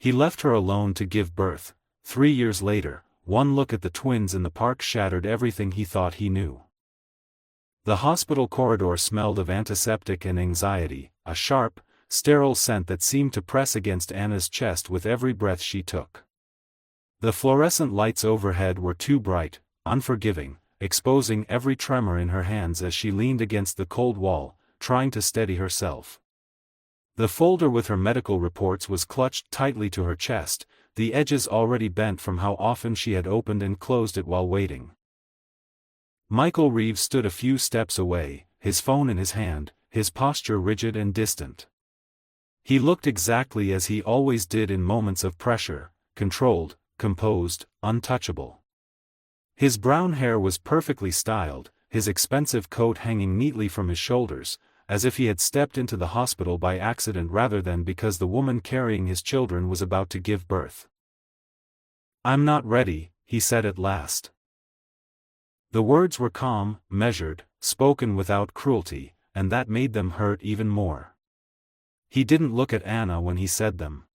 He left her alone to give birth. 3 years later, one look at the twins in the park shattered everything he thought he knew. The hospital corridor smelled of antiseptic and anxiety, a sharp, sterile scent that seemed to press against Anna's chest with every breath she took. The fluorescent lights overhead were too bright, unforgiving, exposing every tremor in her hands as she leaned against the cold wall, trying to steady herself. The folder with her medical reports was clutched tightly to her chest, the edges already bent from how often she had opened and closed it while waiting. Michael Reeves stood a few steps away, his phone in his hand, his posture rigid and distant. He looked exactly as he always did in moments of pressure, controlled, composed, untouchable. His brown hair was perfectly styled, his expensive coat hanging neatly from his shoulders, as if he had stepped into the hospital by accident rather than because the woman carrying his children was about to give birth. "I'm not ready," he said at last. The words were calm, measured, spoken without cruelty, and that made them hurt even more. He didn't look at Anna when he said them.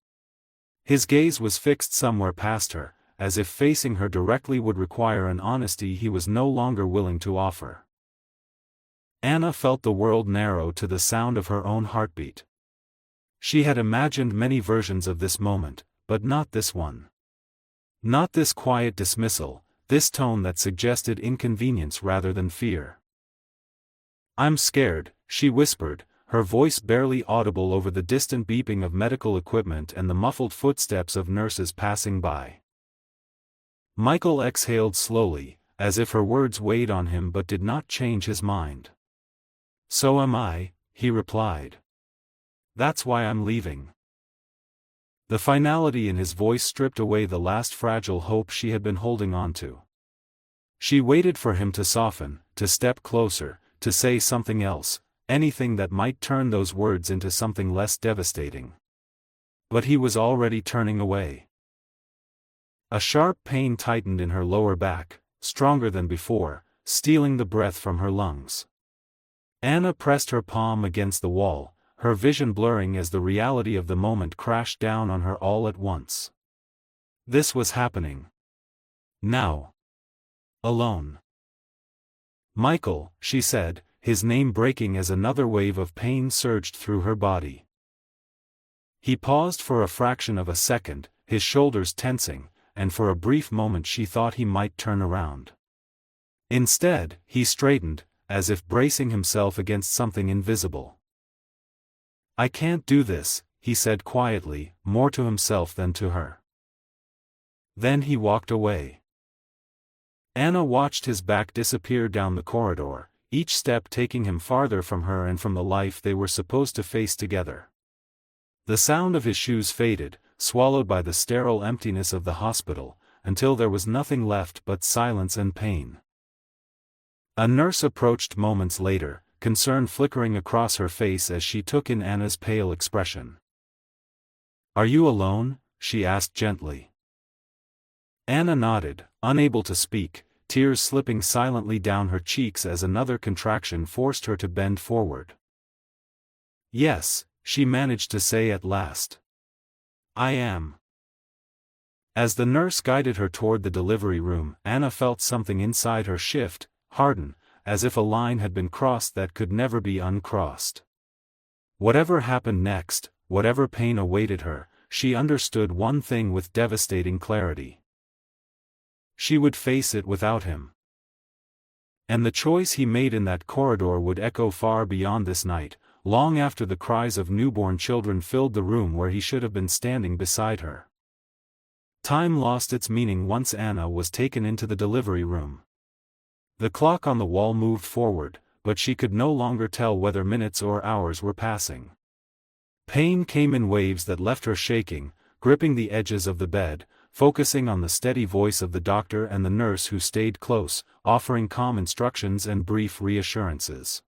His gaze was fixed somewhere past her, as if facing her directly would require an honesty he was no longer willing to offer. Anna felt the world narrow to the sound of her own heartbeat. She had imagined many versions of this moment, but not this one. Not this quiet dismissal, this tone that suggested inconvenience rather than fear. "I'm scared," she whispered, her voice barely audible over the distant beeping of medical equipment and the muffled footsteps of nurses passing by. Michael exhaled slowly, as if her words weighed on him but did not change his mind. "So am I," he replied. "That's why I'm leaving." The finality in his voice stripped away the last fragile hope she had been holding on to. She waited for him to soften, to step closer, to say something else, anything that might turn those words into something less devastating. But he was already turning away. A sharp pain tightened in her lower back, stronger than before, stealing the breath from her lungs. Anna pressed her palm against the wall, her vision blurring as the reality of the moment crashed down on her all at once. This was happening. Now. Alone. "Michael," she said, his name breaking as another wave of pain surged through her body. He paused for a fraction of a second, his shoulders tensing, and for a brief moment she thought he might turn around. Instead, he straightened, as if bracing himself against something invisible. "I can't do this," he said quietly, more to himself than to her. Then he walked away. Anna watched his back disappear down the corridor, each step taking him farther from her and from the life they were supposed to face together. The sound of his shoes faded, swallowed by the sterile emptiness of the hospital, until there was nothing left but silence and pain. A nurse approached moments later, concern flickering across her face as she took in Anna's pale expression. "Are you alone?" she asked gently. Anna nodded, unable to speak, tears slipping silently down her cheeks as another contraction forced her to bend forward. "Yes," she managed to say at last. "I am." As the nurse guided her toward the delivery room, Anna felt something inside her shift, harden, as if a line had been crossed that could never be uncrossed. Whatever happened next, whatever pain awaited her, she understood one thing with devastating clarity. She would face it without him. And the choice he made in that corridor would echo far beyond this night, long after the cries of newborn children filled the room where he should have been standing beside her. Time lost its meaning once Anna was taken into the delivery room. The clock on the wall moved forward, but she could no longer tell whether minutes or hours were passing. Pain came in waves that left her shaking, gripping the edges of the bed, focusing on the steady voice of the doctor and the nurse who stayed close, offering calm instructions and brief reassurances.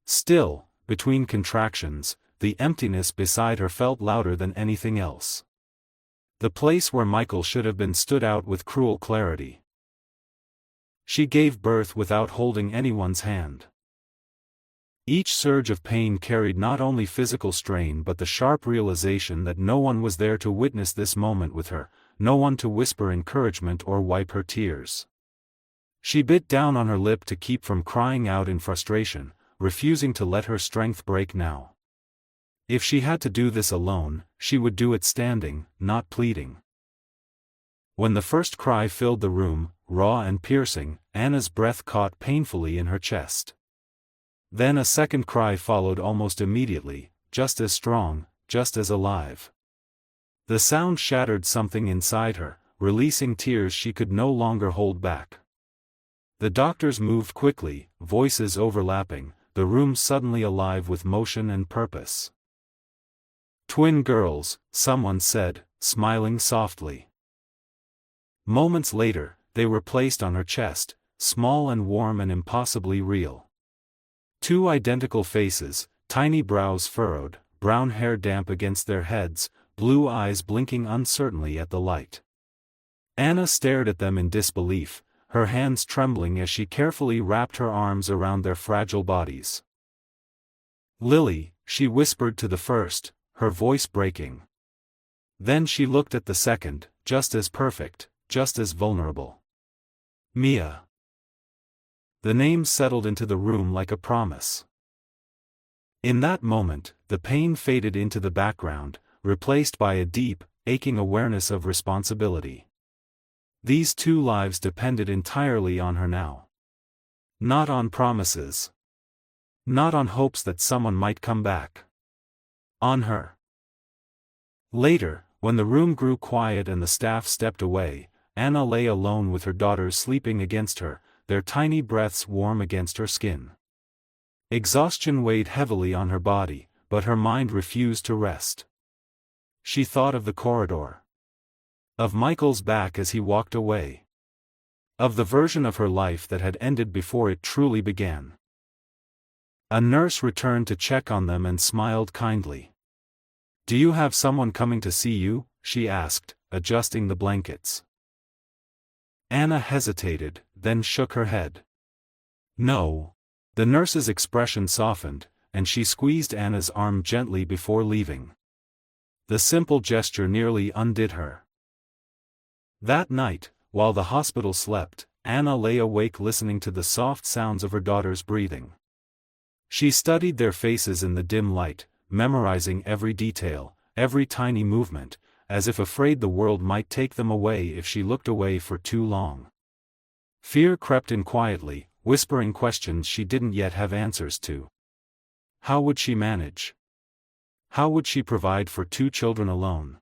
Still, between contractions, the emptiness beside her felt louder than anything else. The place where Michael should have been stood out with cruel clarity. She gave birth without holding anyone's hand. Each surge of pain carried not only physical strain but the sharp realization that no one was there to witness this moment with her, no one to whisper encouragement or wipe her tears. She bit down on her lip to keep from crying out in frustration, refusing to let her strength break now. If she had to do this alone, she would do it standing, not pleading. When the first cry filled the room, raw and piercing, Anna's breath caught painfully in her chest. Then a second cry followed almost immediately, just as strong, just as alive. The sound shattered something inside her, releasing tears she could no longer hold back. The doctors moved quickly, voices overlapping, the room suddenly alive with motion and purpose. "Twin girls," someone said, smiling softly. Moments later, they were placed on her chest, small and warm and impossibly real. Two identical faces, tiny brows furrowed, brown hair damp against their heads, blue eyes blinking uncertainly at the light. Anna stared at them in disbelief, her hands trembling as she carefully wrapped her arms around their fragile bodies. "Lily," she whispered to the first, her voice breaking. Then she looked at the second, just as perfect, just as vulnerable. "Mia." The name settled into the room like a promise. In that moment, the pain faded into the background, replaced by a deep, aching awareness of responsibility. These two lives depended entirely on her now. Not on promises. Not on hopes that someone might come back. On her. Later, when the room grew quiet and the staff stepped away, Anna lay alone with her daughters sleeping against her, their tiny breaths warm against her skin. Exhaustion weighed heavily on her body, but her mind refused to rest. She thought of the corridor. Of Michael's back as he walked away. Of the version of her life that had ended before it truly began. A nurse returned to check on them and smiled kindly. "Do you have someone coming to see you?" she asked, adjusting the blankets. Anna hesitated, then shook her head. "No." The nurse's expression softened, and she squeezed Anna's arm gently before leaving. The simple gesture nearly undid her. That night, while the hospital slept, Anna lay awake listening to the soft sounds of her daughter's breathing. She studied their faces in the dim light, memorizing every detail, every tiny movement, as if afraid the world might take them away if she looked away for too long. Fear crept in quietly, whispering questions she didn't yet have answers to. How would she manage? How would she provide for two children alone?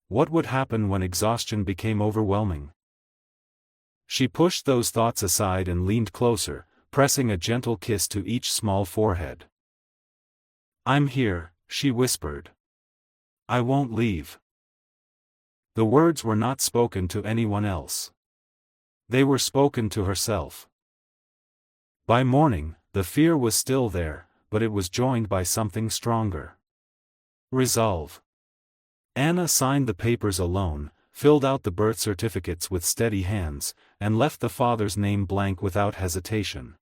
What would happen when exhaustion became overwhelming? She pushed those thoughts aside and leaned closer, pressing a gentle kiss to each small forehead. "I'm here," she whispered. "I won't leave." The words were not spoken to anyone else. They were spoken to herself. By morning, the fear was still there, but it was joined by something stronger. Resolve. Anna signed the papers alone, filled out the birth certificates with steady hands, and left the father's name blank without hesitation.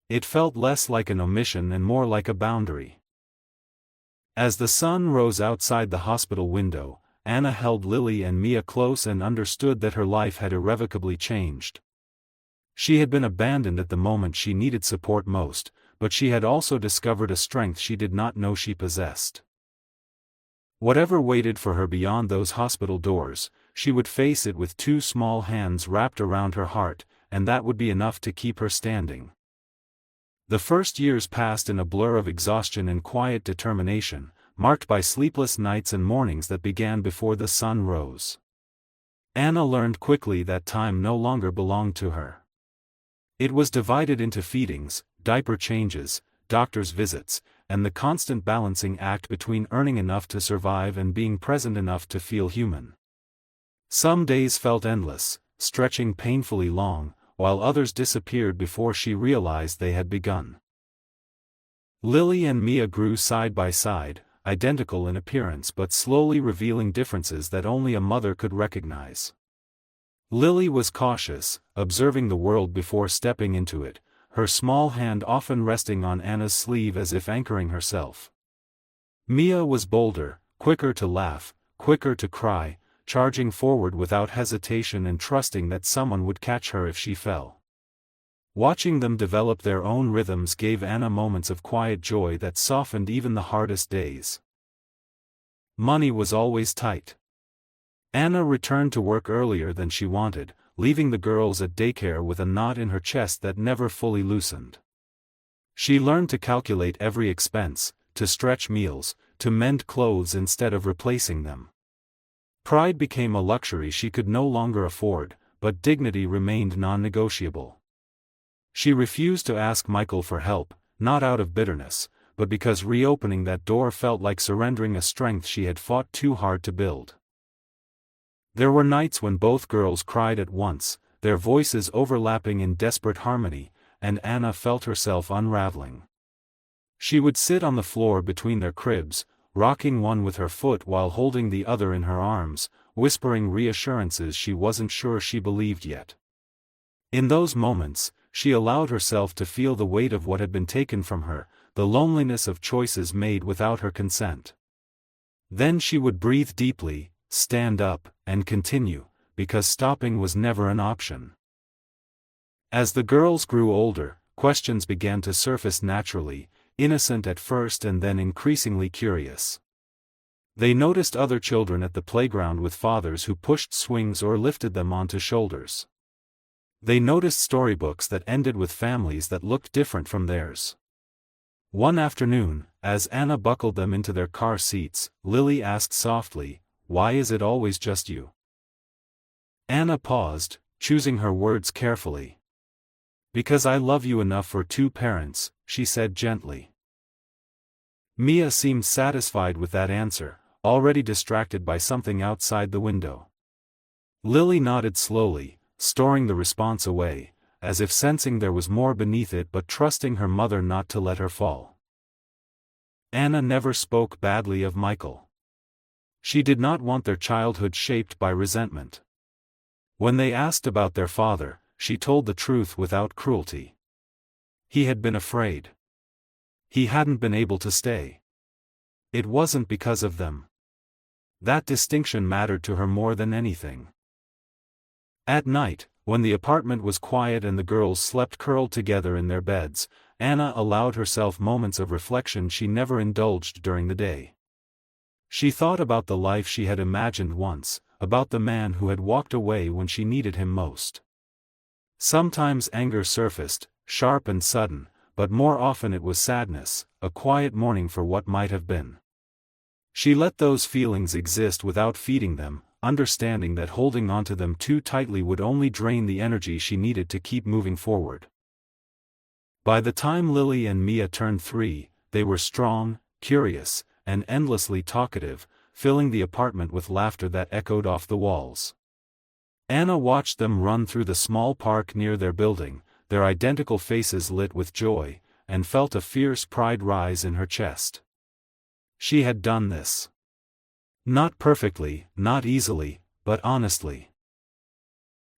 It felt less like an omission and more like a boundary. As the sun rose outside the hospital window, Anna held Lily and Mia close and understood that her life had irrevocably changed. She had been abandoned at the moment she needed support most, but she had also discovered a strength she did not know she possessed. Whatever waited for her beyond those hospital doors, she would face it with two small hands wrapped around her heart, and that would be enough to keep her standing. The first years passed in a blur of exhaustion and quiet determination, marked by sleepless nights and mornings that began before the sun rose. Anna learned quickly that time no longer belonged to her. It was divided into feedings, diaper changes, doctor's visits, and the constant balancing act between earning enough to survive and being present enough to feel human. Some days felt endless, stretching painfully long, while others disappeared before she realized they had begun. Lily and Mia grew side by side, identical in appearance but slowly revealing differences that only a mother could recognize. Lily was cautious, observing the world before stepping into it, her small hand often resting on Anna's sleeve as if anchoring herself. Mia was bolder, quicker to laugh, quicker to cry, charging forward without hesitation and trusting that someone would catch her if she fell. Watching them develop their own rhythms gave Anna moments of quiet joy that softened even the hardest days. Money was always tight. Anna returned to work earlier than she wanted, leaving the girls at daycare with a knot in her chest that never fully loosened. She learned to calculate every expense, to stretch meals, to mend clothes instead of replacing them. Pride became a luxury she could no longer afford, but dignity remained non-negotiable. She refused to ask Michael for help, not out of bitterness, but because reopening that door felt like surrendering a strength she had fought too hard to build. There were nights when both girls cried at once, their voices overlapping in desperate harmony, and Anna felt herself unraveling. She would sit on the floor between their cribs, rocking one with her foot while holding the other in her arms, whispering reassurances she wasn't sure she believed yet. In those moments, she allowed herself to feel the weight of what had been taken from her, the loneliness of choices made without her consent. Then she would breathe deeply, stand up, and continue, because stopping was never an option. As the girls grew older, questions began to surface naturally, innocent at first and then increasingly curious. They noticed other children at the playground with fathers who pushed swings or lifted them onto shoulders. They noticed storybooks that ended with families that looked different from theirs. One afternoon, as Anna buckled them into their car seats, Lily asked softly, "Why is it always just you?" Anna paused, choosing her words carefully. "Because I love you enough for two parents," she said gently. Mia seemed satisfied with that answer, already distracted by something outside the window. Lily nodded slowly, storing the response away, as if sensing there was more beneath it but trusting her mother not to let her fall. Anna never spoke badly of Michael. She did not want their childhood shaped by resentment. When they asked about their father, she told the truth without cruelty. He had been afraid. He hadn't been able to stay. It wasn't because of them. That distinction mattered to her more than anything. At night, when the apartment was quiet and the girls slept curled together in their beds, Anna allowed herself moments of reflection she never indulged during the day. She thought about the life she had imagined once, about the man who had walked away when she needed him most. Sometimes anger surfaced, sharp and sudden, but more often it was sadness, a quiet mourning for what might have been. She let those feelings exist without feeding them, understanding that holding onto them too tightly would only drain the energy she needed to keep moving forward. By the time Lily and Mia turned 3, they were strong, curious, and endlessly talkative, filling the apartment with laughter that echoed off the walls. Anna watched them run through the small park near their building, their identical faces lit with joy, and felt a fierce pride rise in her chest. She had done this. Not perfectly, not easily, but honestly.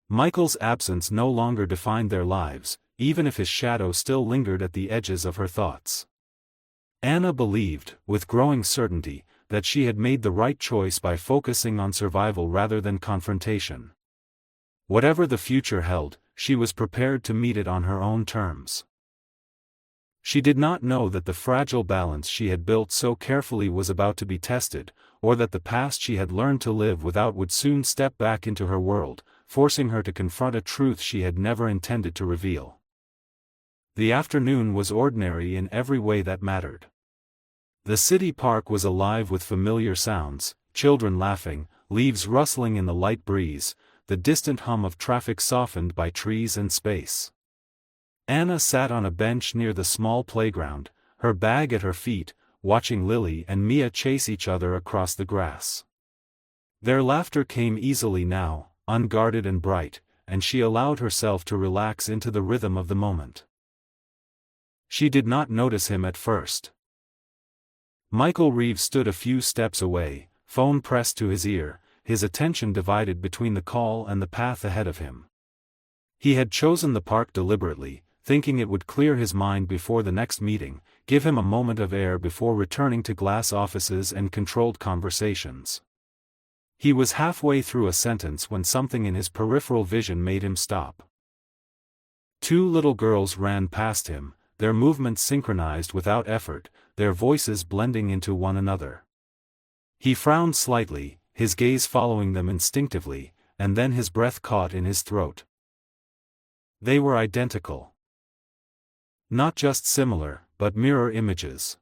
Michael's absence no longer defined their lives, even if his shadow still lingered at the edges of her thoughts. Anna believed, with growing certainty, that she had made the right choice by focusing on survival rather than confrontation. Whatever the future held, she was prepared to meet it on her own terms. She did not know that the fragile balance she had built so carefully was about to be tested, or that the past she had learned to live without would soon step back into her world, forcing her to confront a truth she had never intended to reveal. The afternoon was ordinary in every way that mattered. The city park was alive with familiar sounds, children laughing, leaves rustling in the light breeze, the distant hum of traffic softened by trees and space. Anna sat on a bench near the small playground, her bag at her feet, watching Lily and Mia chase each other across the grass. Their laughter came easily now, unguarded and bright, and she allowed herself to relax into the rhythm of the moment. She did not notice him at first. Michael Reeves stood a few steps away, phone pressed to his ear, his attention divided between the call and the path ahead of him. He had chosen the park deliberately, thinking it would clear his mind before the next meeting, give him a moment of air before returning to glass offices and controlled conversations. He was halfway through a sentence when something in his peripheral vision made him stop. Two little girls ran past him, their movements synchronized without effort, their voices blending into one another. He frowned slightly, his gaze following them instinctively, and then his breath caught in his throat. They were identical. Not just similar, but mirror images.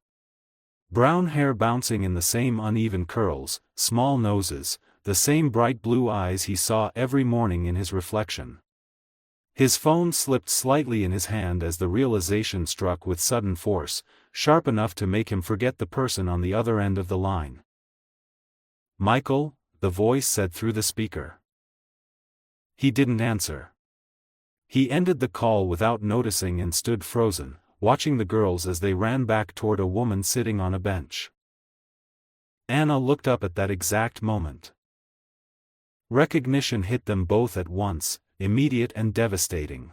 Brown hair bouncing in the same uneven curls, small noses, the same bright blue eyes he saw every morning in his reflection. His phone slipped slightly in his hand as the realization struck with sudden force, sharp enough to make him forget the person on the other end of the line. "Michael," the voice said through the speaker. He didn't answer. He ended the call without noticing and stood frozen, watching the girls as they ran back toward a woman sitting on a bench. Anna looked up at that exact moment. Recognition hit them both at once, immediate and devastating.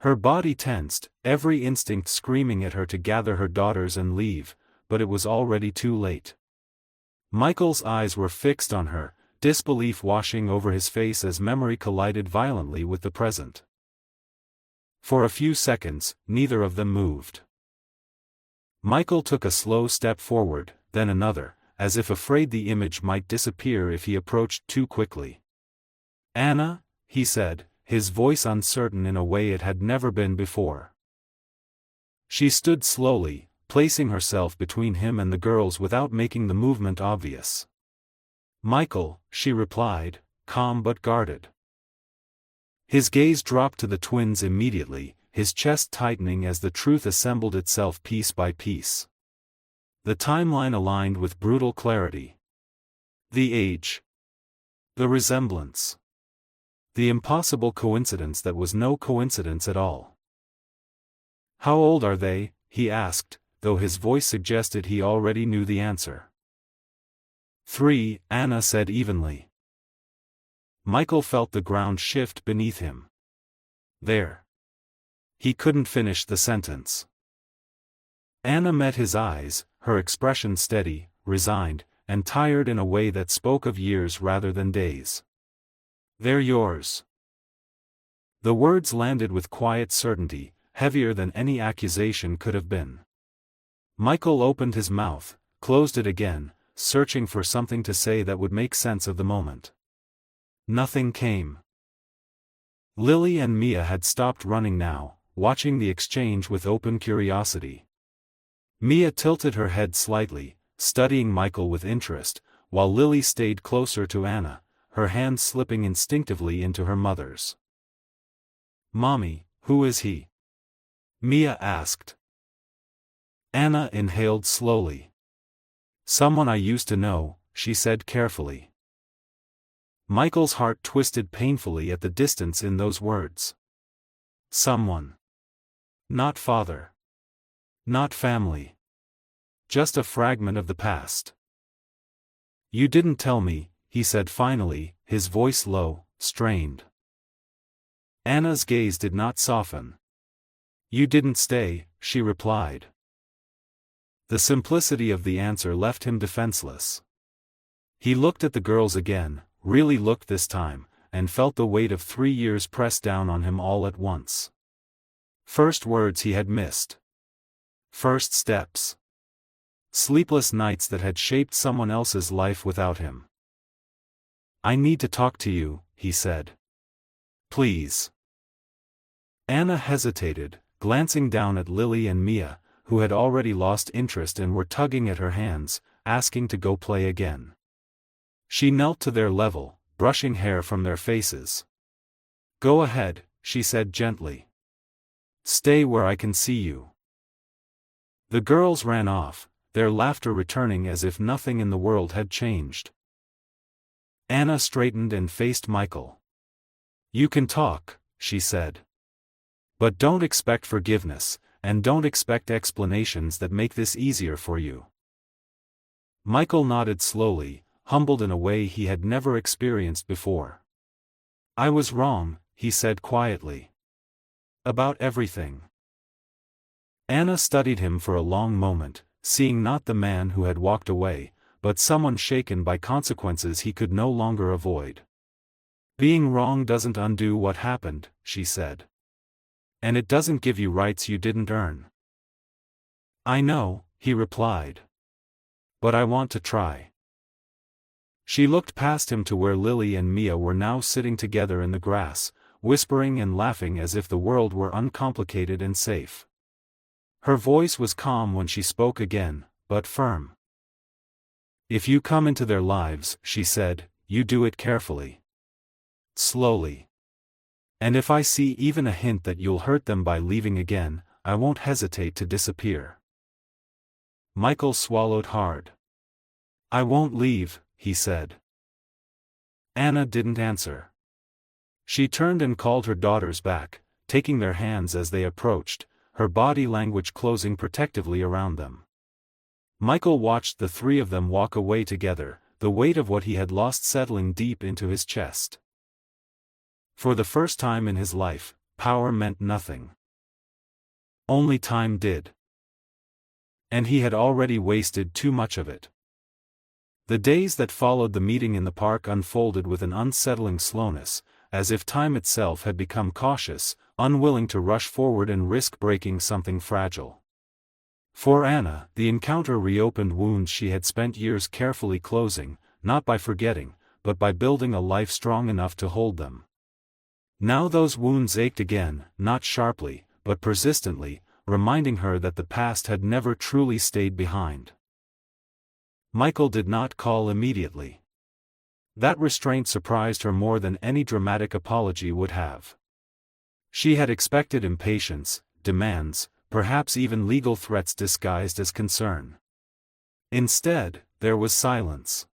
Her body tensed, every instinct screaming at her to gather her daughters and leave, but it was already too late. Michael's eyes were fixed on her, disbelief washing over his face as memory collided violently with the present. For a few seconds, neither of them moved. Michael took a slow step forward, then another, as if afraid the image might disappear if he approached too quickly. "Anna," he said, his voice uncertain in a way it had never been before. She stood slowly, placing herself between him and the girls without making the movement obvious. "Michael," she replied, calm but guarded. His gaze dropped to the twins immediately, his chest tightening as the truth assembled itself piece by piece. The timeline aligned with brutal clarity. The age. The resemblance. The impossible coincidence that was no coincidence at all. "How old are they?" he asked, though his voice suggested he already knew the answer. 3, Anna said evenly. Michael felt the ground shift beneath him. There. He couldn't finish the sentence. Anna met his eyes, her expression steady, resigned, and tired in a way that spoke of years rather than days. "They're yours." The words landed with quiet certainty, heavier than any accusation could have been. Michael opened his mouth, closed it again, searching for something to say that would make sense of the moment. Nothing came. Lily and Mia had stopped running now, watching the exchange with open curiosity. Mia tilted her head slightly, studying Michael with interest, while Lily stayed closer to Anna, her hand slipping instinctively into her mother's. "Mommy, who is he?" Mia asked. Anna inhaled slowly. "Someone I used to know," she said carefully. Michael's heart twisted painfully at the distance in those words. Someone. Not father. Not family. Just a fragment of the past. "You didn't tell me," he said finally, his voice low, strained. Anna's gaze did not soften. "You didn't stay," she replied. The simplicity of the answer left him defenseless. He looked at the girls again, really looked this time, and felt the weight of 3 years press down on him all at once. First words he had missed. First steps. Sleepless nights that had shaped someone else's life without him. "I need to talk to you," he said. "Please." Anna hesitated, glancing down at Lily and Mia, who had already lost interest and were tugging at her hands, asking to go play again. She knelt to their level, brushing hair from their faces. "Go ahead," she said gently. "Stay where I can see you." The girls ran off, their laughter returning as if nothing in the world had changed. Anna straightened and faced Michael. "You can talk," she said. "But don't expect forgiveness, and don't expect explanations that make this easier for you." Michael nodded slowly, humbled in a way he had never experienced before. "I was wrong," he said quietly. About everything. Anna studied him for a long moment, seeing not the man who had walked away, but someone shaken by consequences he could no longer avoid. Being wrong doesn't undo what happened, she said. And it doesn't give you rights you didn't earn. I know, he replied. But I want to try. She looked past him to where Lily and Mia were now sitting together in the grass, whispering and laughing as if the world were uncomplicated and safe. Her voice was calm when she spoke again, but firm. If you come into their lives, she said, you do it carefully. Slowly. And if I see even a hint that you'll hurt them by leaving again, I won't hesitate to disappear. Michael swallowed hard. I won't leave, he said. Anna didn't answer. She turned and called her daughters back, taking their hands as they approached, her body language closing protectively around them. Michael watched the three of them walk away together, the weight of what he had lost settling deep into his chest. For the first time in his life, power meant nothing. Only time did. And he had already wasted too much of it. The days that followed the meeting in the park unfolded with an unsettling slowness, as if time itself had become cautious, unwilling to rush forward and risk breaking something fragile. For Anna, the encounter reopened wounds she had spent years carefully closing, not by forgetting, but by building a life strong enough to hold them. Now those wounds ached again, not sharply, but persistently, reminding her that the past had never truly stayed behind. Michael did not call immediately. That restraint surprised her more than any dramatic apology would have. She had expected impatience, demands, perhaps even legal threats disguised as concern. Instead, there was silence.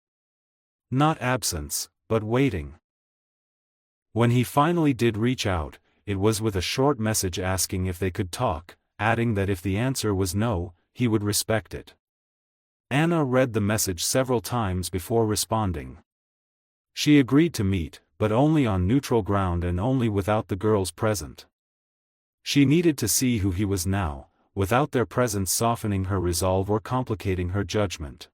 Not absence, but waiting. When he finally did reach out, it was with a short message asking if they could talk, adding that if the answer was no, he would respect it. Anna read the message several times before responding. She agreed to meet, but only on neutral ground and only without the girls present. She needed to see who he was now, without their presence softening her resolve or complicating her judgment.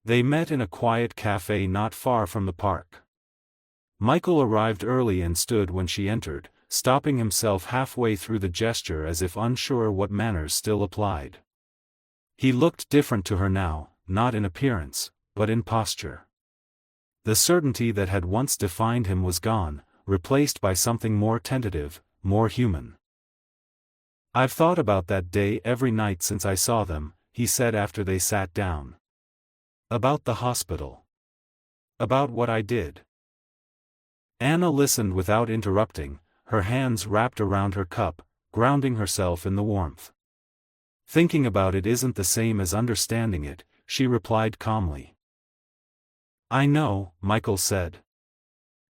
They met in a quiet cafe not far from the park. Michael arrived early and stood when she entered, stopping himself halfway through the gesture as if unsure what manners still applied. He looked different to her now, not in appearance, but in posture. The certainty that had once defined him was gone, replaced by something more tentative, more human. I've thought about that day every night since I saw them, he said after they sat down. About the hospital. About what I did. Anna listened without interrupting, her hands wrapped around her cup, grounding herself in the warmth. Thinking about it isn't the same as understanding it, she replied calmly. I know, Michael said.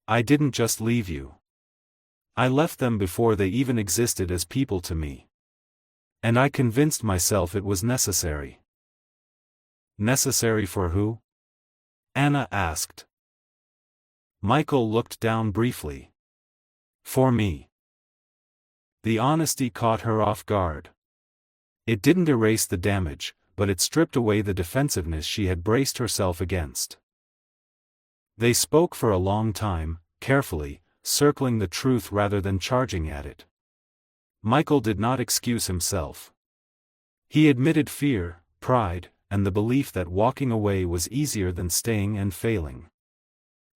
I didn't just leave you. I left them before they even existed as people to me. And I convinced myself it was necessary. Necessary for who? Anna asked. Michael looked down briefly. For me. The honesty caught her off guard. It didn't erase the damage, but it stripped away the defensiveness she had braced herself against. They spoke for a long time, carefully, circling the truth rather than charging at it. Michael did not excuse himself. He admitted fear, pride, and the belief that walking away was easier than staying and failing.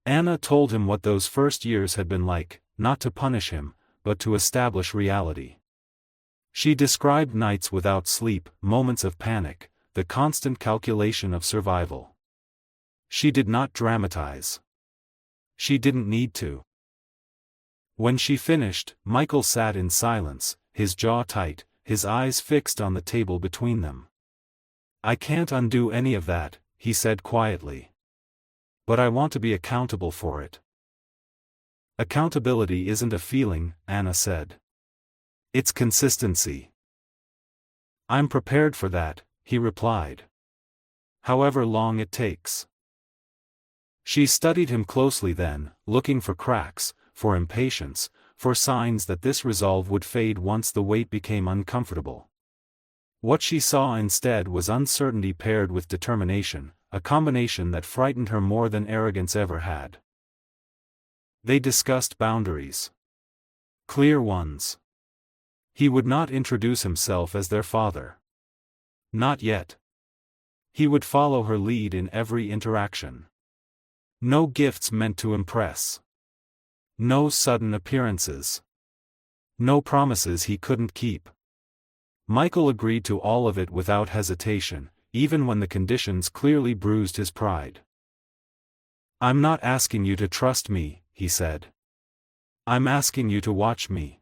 Anna told him what those first years had been like, not to punish him, but to establish reality. She described nights without sleep, moments of panic, the constant calculation of survival. She did not dramatize. She didn't need to. When she finished, Michael sat in silence, his jaw tight, his eyes fixed on the table between them. I can't undo any of that, he said quietly. But I want to be accountable for it. Accountability isn't a feeling, Anna said. It's consistency. I'm prepared for that, he replied. However long it takes. She studied him closely then, looking for cracks, for impatience, for signs that this resolve would fade once the weight became uncomfortable. What she saw instead was uncertainty paired with determination, a combination that frightened her more than arrogance ever had. They discussed boundaries. Clear ones. He would not introduce himself as their father. Not yet. He would follow her lead in every interaction. No gifts meant to impress. No sudden appearances. No promises he couldn't keep. Michael agreed to all of it without hesitation, even when the conditions clearly bruised his pride. "I'm not asking you to trust me," he said. "I'm asking you to watch me."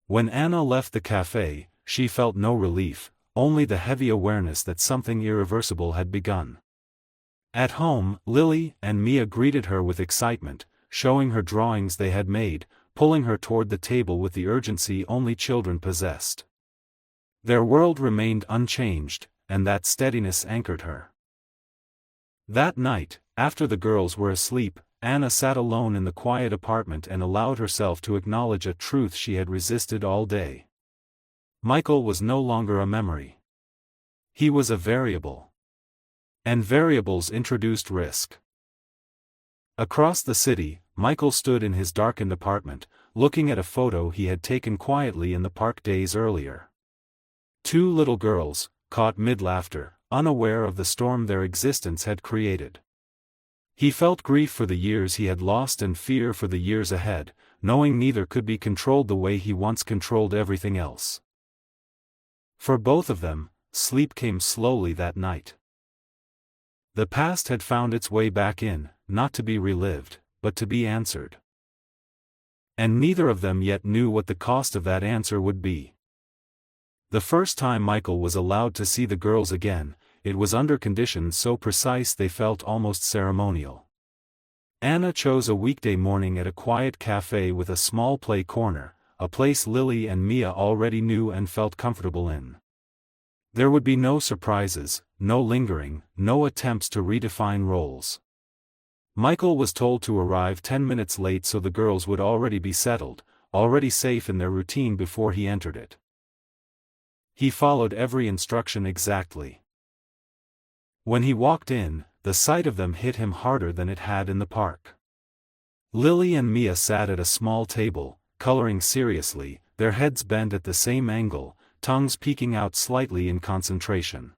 When Anna left the cafe, she felt no relief, only the heavy awareness that something irreversible had begun. At home, Lily and Mia greeted her with excitement, showing her drawings they had made, pulling her toward the table with the urgency only children possessed. Their world remained unchanged, and that steadiness anchored her. That night, after the girls were asleep, Anna sat alone in the quiet apartment and allowed herself to acknowledge a truth she had resisted all day. Michael was no longer a memory. He was a variable. And variables introduced risk. Across the city, Michael stood in his darkened apartment, looking at a photo he had taken quietly in the park days earlier. Two little girls, caught mid-laughter, unaware of the storm their existence had created. He felt grief for the years he had lost and fear for the years ahead, knowing neither could be controlled the way he once controlled everything else. For both of them, sleep came slowly that night. The past had found its way back in, not to be relived, but to be answered. And neither of them yet knew what the cost of that answer would be. The first time Michael was allowed to see the girls again, it was under conditions so precise they felt almost ceremonial. Anna chose a weekday morning at a quiet cafe with a small play corner, a place Lily and Mia already knew and felt comfortable in. There would be no surprises, no lingering, no attempts to redefine roles. Michael was told to arrive 10 minutes late so the girls would already be settled, already safe in their routine before he entered it. He followed every instruction exactly. When he walked in, the sight of them hit him harder than it had in the park. Lily and Mia sat at a small table, coloring seriously, their heads bent at the same angle, tongues peeking out slightly in concentration.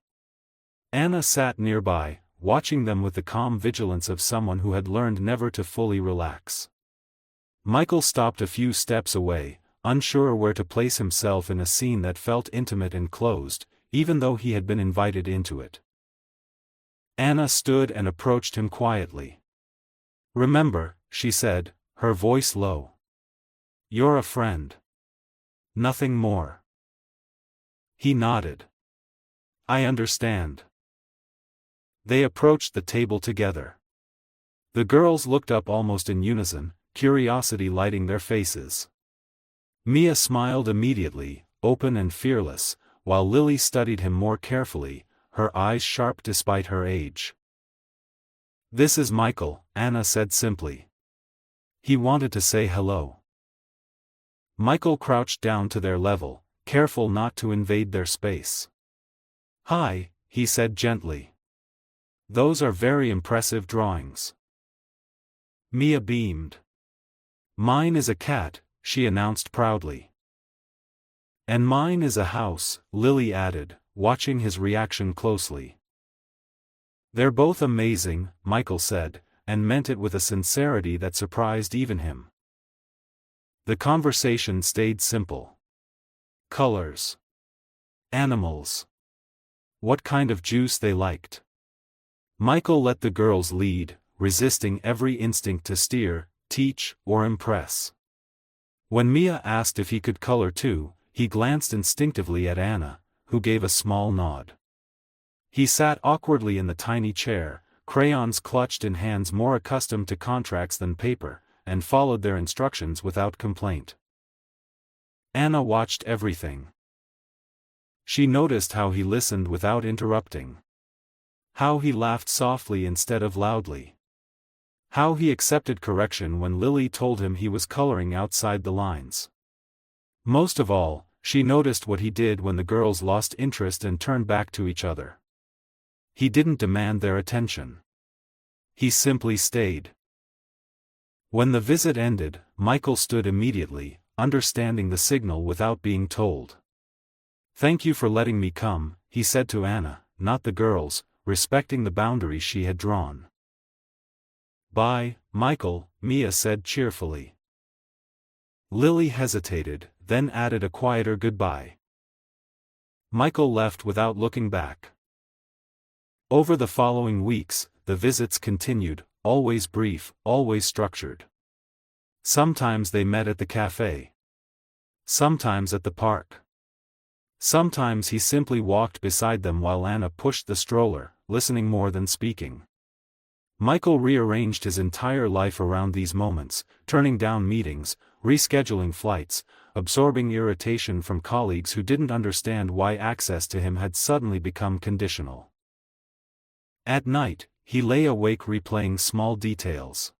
Anna sat nearby, watching them with the calm vigilance of someone who had learned never to fully relax. Michael stopped a few steps away, unsure where to place himself in a scene that felt intimate and closed, even though he had been invited into it. Anna stood and approached him quietly. "Remember," she said, her voice low. "You're a friend. Nothing more." He nodded. "I understand." They approached the table together. The girls looked up almost in unison, curiosity lighting their faces. Mia smiled immediately, open and fearless, while Lily studied him more carefully, her eyes sharp despite her age. "This is Michael," Anna said simply. "He wanted to say hello." Michael crouched down to their level, careful not to invade their space. "Hi," he said gently. "Those are very impressive drawings." Mia beamed. "Mine is a cat," she announced proudly. "And mine is a house," Lily added, watching his reaction closely. "They're both amazing," Michael said, and meant it with a sincerity that surprised even him. The conversation stayed simple. Colors. Animals. What kind of juice they liked. Michael let the girls lead, resisting every instinct to steer, teach, or impress. When Mia asked if he could color too, he glanced instinctively at Anna, who gave a small nod. He sat awkwardly in the tiny chair, crayons clutched in hands more accustomed to contracts than paper, and followed their instructions without complaint. Anna watched everything. She noticed how he listened without interrupting. How he laughed softly instead of loudly. How he accepted correction when Lily told him he was coloring outside the lines. Most of all, she noticed what he did when the girls lost interest and turned back to each other. He didn't demand their attention. He simply stayed. When the visit ended, Michael stood immediately, understanding the signal without being told. "Thank you for letting me come," he said to Anna, not the girls, respecting the boundaries she had drawn. "Bye, Michael," Mia said cheerfully. Lily hesitated, then added a quieter goodbye. Michael left without looking back. Over the following weeks, the visits continued, always brief, always structured. Sometimes they met at the cafe. Sometimes at the park. Sometimes he simply walked beside them while Anna pushed the stroller, listening more than speaking. Michael rearranged his entire life around these moments, turning down meetings, rescheduling flights, absorbing irritation from colleagues who didn't understand why access to him had suddenly become conditional. At night, he lay awake replaying small details.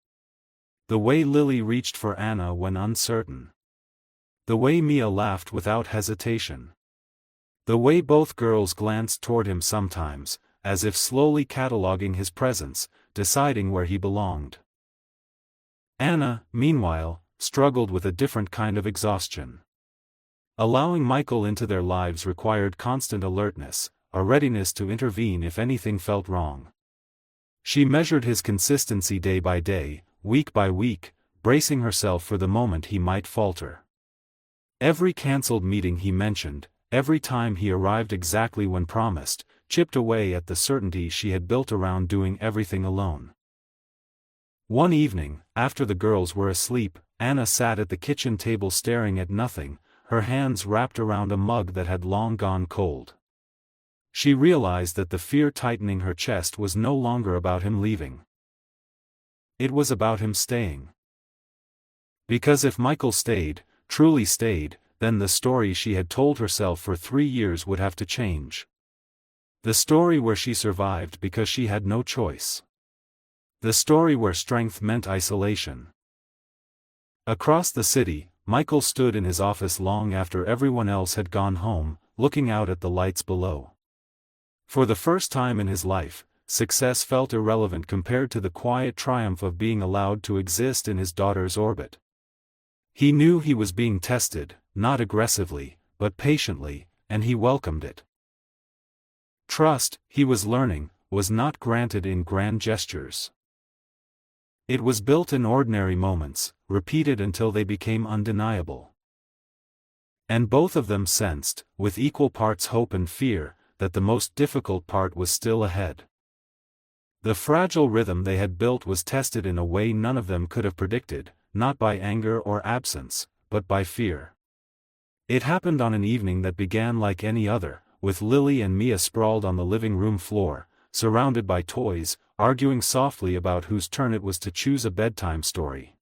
The way Lily reached for Anna when uncertain. The way Mia laughed without hesitation. The way both girls glanced toward him sometimes, as if slowly cataloging his presence, deciding where he belonged. Anna, meanwhile, struggled with a different kind of exhaustion. Allowing Michael into their lives required constant alertness, a readiness to intervene if anything felt wrong. She measured his consistency day by day, week by week, bracing herself for the moment he might falter. Every cancelled meeting he mentioned, every time he arrived exactly when promised, chipped away at the certainty she had built around doing everything alone. One evening, after the girls were asleep, Anna sat at the kitchen table staring at nothing, her hands wrapped around a mug that had long gone cold. She realized that the fear tightening her chest was no longer about him leaving. It was about him staying. Because if Michael stayed, truly stayed, then the story she had told herself for 3 years would have to change. The story where she survived because she had no choice. The story where strength meant isolation. Across the city, Michael stood in his office long after everyone else had gone home, looking out at the lights below. For the first time in his life, success felt irrelevant compared to the quiet triumph of being allowed to exist in his daughter's orbit. He knew he was being tested, not aggressively, but patiently, and he welcomed it. Trust, he was learning, was not granted in grand gestures. It was built in ordinary moments, repeated until they became undeniable. And both of them sensed, with equal parts hope and fear, that the most difficult part was still ahead. The fragile rhythm they had built was tested in a way none of them could have predicted, not by anger or absence, but by fear. It happened on an evening that began like any other, with Lily and Mia sprawled on the living room floor, surrounded by toys, arguing softly about whose turn it was to choose a bedtime story.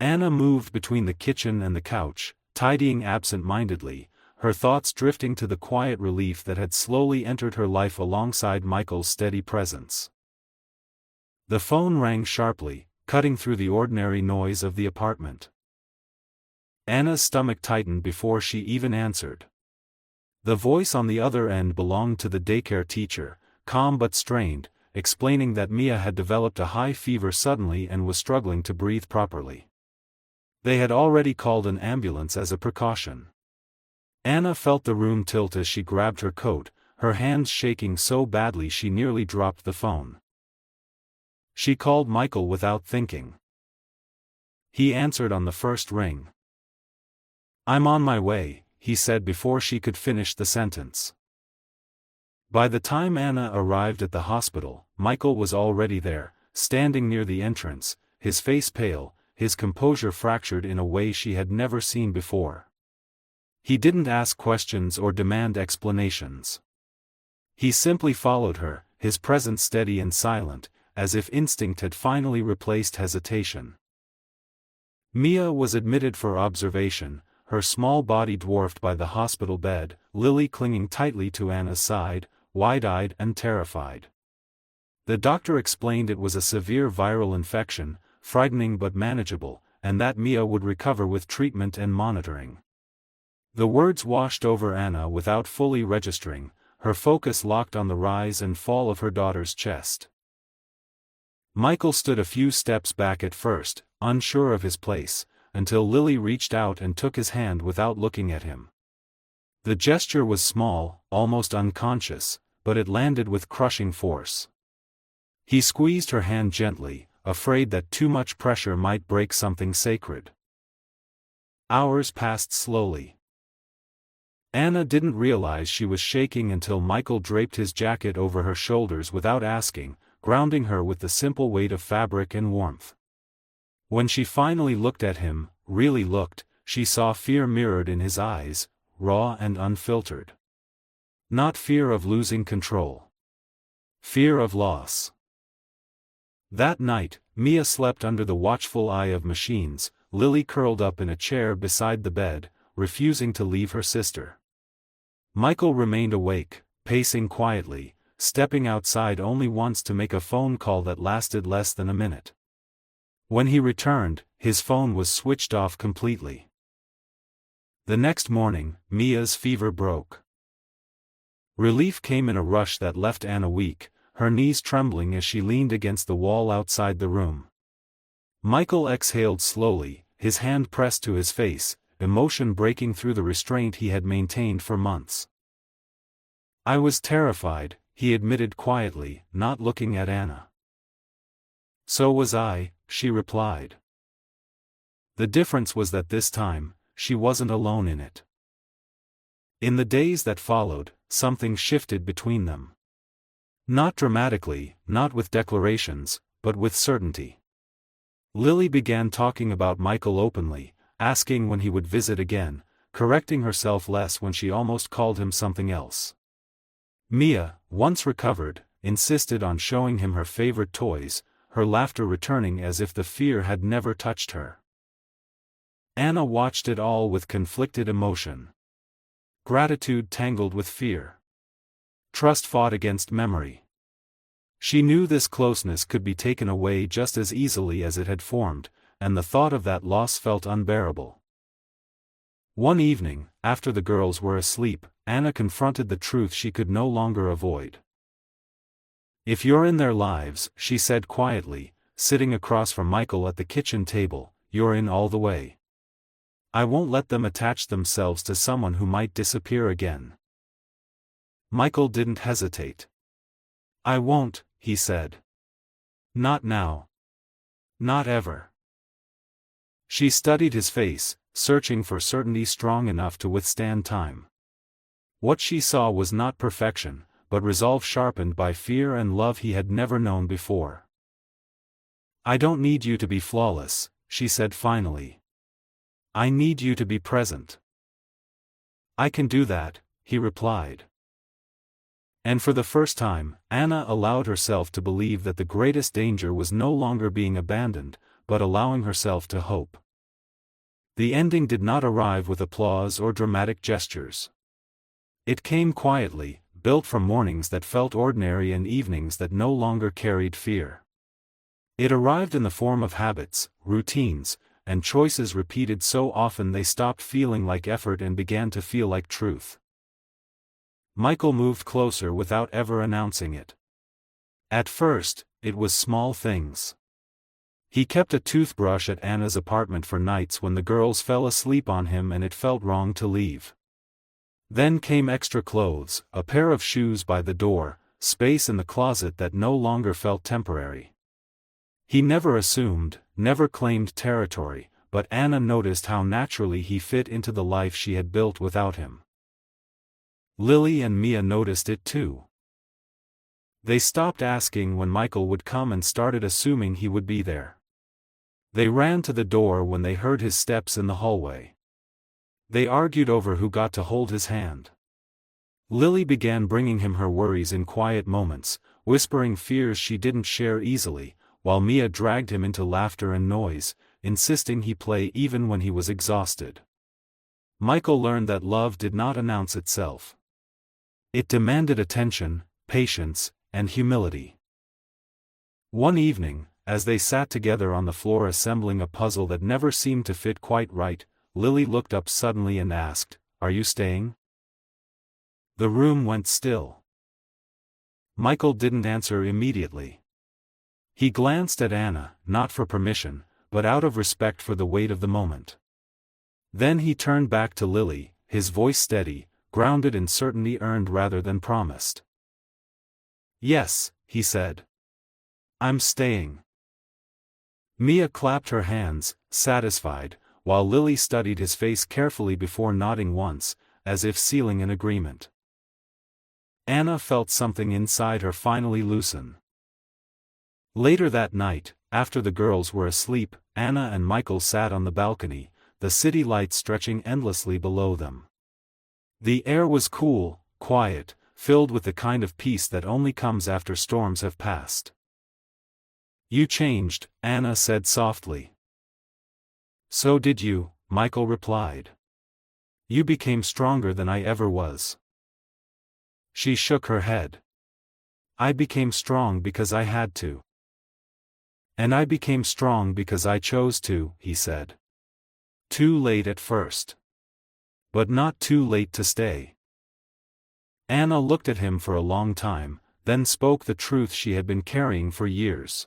Anna moved between the kitchen and the couch, tidying absent-mindedly, her thoughts drifting to the quiet relief that had slowly entered her life alongside Michael's steady presence. The phone rang sharply, cutting through the ordinary noise of the apartment. Anna's stomach tightened before she even answered. The voice on the other end belonged to the daycare teacher, calm but strained, explaining that Mia had developed a high fever suddenly and was struggling to breathe properly. They had already called an ambulance as a precaution. Anna felt the room tilt as she grabbed her coat, her hands shaking so badly she nearly dropped the phone. She called Michael without thinking. He answered on the first ring. "I'm on my way," he said before she could finish the sentence. By the time Anna arrived at the hospital, Michael was already there, standing near the entrance, his face pale, his composure fractured in a way she had never seen before. He didn't ask questions or demand explanations. He simply followed her, his presence steady and silent, as if instinct had finally replaced hesitation. Mia was admitted for observation, her small body dwarfed by the hospital bed, Lily clinging tightly to Anna's side, wide-eyed and terrified. The doctor explained it was a severe viral infection, frightening but manageable, and that Mia would recover with treatment and monitoring. The words washed over Anna without fully registering, her focus locked on the rise and fall of her daughter's chest. Michael stood a few steps back at first, unsure of his place, until Lily reached out and took his hand without looking at him. The gesture was small, almost unconscious, but it landed with crushing force. He squeezed her hand gently, afraid that too much pressure might break something sacred. Hours passed slowly. Anna didn't realize she was shaking until Michael draped his jacket over her shoulders without asking, grounding her with the simple weight of fabric and warmth. When she finally looked at him, really looked, she saw fear mirrored in his eyes, raw and unfiltered. Not fear of losing control. Fear of loss. That night, Mia slept under the watchful eye of machines, Lily curled up in a chair beside the bed, refusing to leave her sister. Michael remained awake, pacing quietly, stepping outside only once to make a phone call that lasted less than a minute. When he returned, his phone was switched off completely. The next morning, Mia's fever broke. Relief came in a rush that left Anna weak, her knees trembling as she leaned against the wall outside the room. Michael exhaled slowly, his hand pressed to his face, emotion breaking through the restraint he had maintained for months. "I was terrified," he admitted quietly, not looking at Anna. "So was I," she replied. The difference was that this time, she wasn't alone in it. In the days that followed, something shifted between them. Not dramatically, not with declarations, but with certainty. Lily began talking about Michael openly, asking when he would visit again, correcting herself less when she almost called him something else. Mia, once recovered, insisted on showing him her favorite toys, her laughter returning as if the fear had never touched her. Anna watched it all with conflicted emotion. Gratitude tangled with fear. Trust fought against memory. She knew this closeness could be taken away just as easily as it had formed, and the thought of that loss felt unbearable. One evening, after the girls were asleep, Anna confronted the truth she could no longer avoid. "If you're in their lives," she said quietly, sitting across from Michael at the kitchen table, "you're in all the way. I won't let them attach themselves to someone who might disappear again." Michael didn't hesitate. "I won't," he said. "Not now. Not ever." She studied his face, searching for certainty strong enough to withstand time. What she saw was not perfection, but resolve sharpened by fear and love he had never known before. "I don't need you to be flawless," she said finally. "I need you to be present." "I can do that," he replied. And for the first time, Anna allowed herself to believe that the greatest danger was no longer being abandoned, but allowing herself to hope. The ending did not arrive with applause or dramatic gestures. It came quietly, built from mornings that felt ordinary and evenings that no longer carried fear. It arrived in the form of habits, routines, and choices repeated so often they stopped feeling like effort and began to feel like truth. Michael moved closer without ever announcing it. At first, it was small things. He kept a toothbrush at Anna's apartment for nights when the girls fell asleep on him and it felt wrong to leave. Then came extra clothes, a pair of shoes by the door, space in the closet that no longer felt temporary. He never assumed, never claimed territory, but Anna noticed how naturally he fit into the life she had built without him. Lily and Mia noticed it too. They stopped asking when Michael would come and started assuming he would be there. They ran to the door when they heard his steps in the hallway. They argued over who got to hold his hand. Lily began bringing him her worries in quiet moments, whispering fears she didn't share easily, while Mia dragged him into laughter and noise, insisting he play even when he was exhausted. Michael learned that love did not announce itself. It demanded attention, patience, and humility. One evening, as they sat together on the floor assembling a puzzle that never seemed to fit quite right, Lily looked up suddenly and asked, "Are you staying?" The room went still. Michael didn't answer immediately. He glanced at Anna, not for permission, but out of respect for the weight of the moment. Then he turned back to Lily, his voice steady, grounded in certainty earned rather than promised. "Yes," he said. "I'm staying." Mia clapped her hands, satisfied, while Lily studied his face carefully before nodding once, as if sealing an agreement. Anna felt something inside her finally loosen. Later that night, after the girls were asleep, Anna and Michael sat on the balcony, the city lights stretching endlessly below them. The air was cool, quiet, filled with the kind of peace that only comes after storms have passed. "You changed," Anna said softly. "So did you," Michael replied. "You became stronger than I ever was." She shook her head. "I became strong because I had to. And I became strong because I chose to," he said. "Too late at first. But not too late to stay." Anna looked at him for a long time, then spoke the truth she had been carrying for years.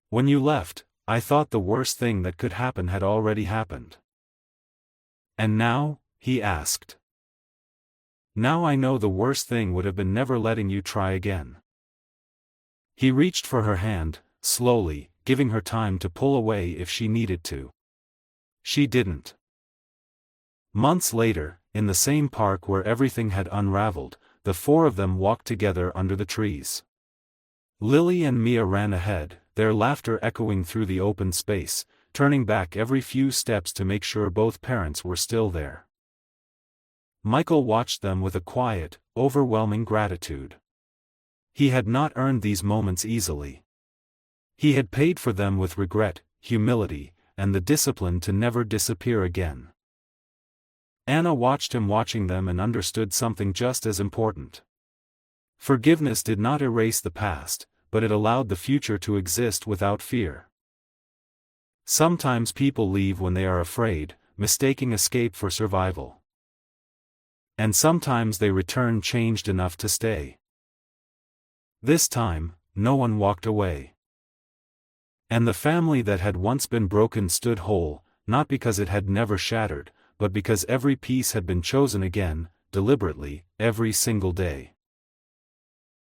"When you left, I thought the worst thing that could happen had already happened." "And now?" he asked. "Now I know the worst thing would have been never letting you try again." He reached for her hand, slowly, giving her time to pull away if she needed to. She didn't. Months later, in the same park where everything had unraveled, the four of them walked together under the trees. Lily and Mia ran ahead, their laughter echoing through the open space, turning back every few steps to make sure both parents were still there. Michael watched them with a quiet, overwhelming gratitude. He had not earned these moments easily. He had paid for them with regret, humility, and the discipline to never disappear again. Anna watched him watching them and understood something just as important. Forgiveness did not erase the past, but it allowed the future to exist without fear. Sometimes people leave when they are afraid, mistaking escape for survival. And sometimes they return changed enough to stay. This time, no one walked away. And the family that had once been broken stood whole, not because it had never shattered, but because every piece had been chosen again, deliberately, every single day.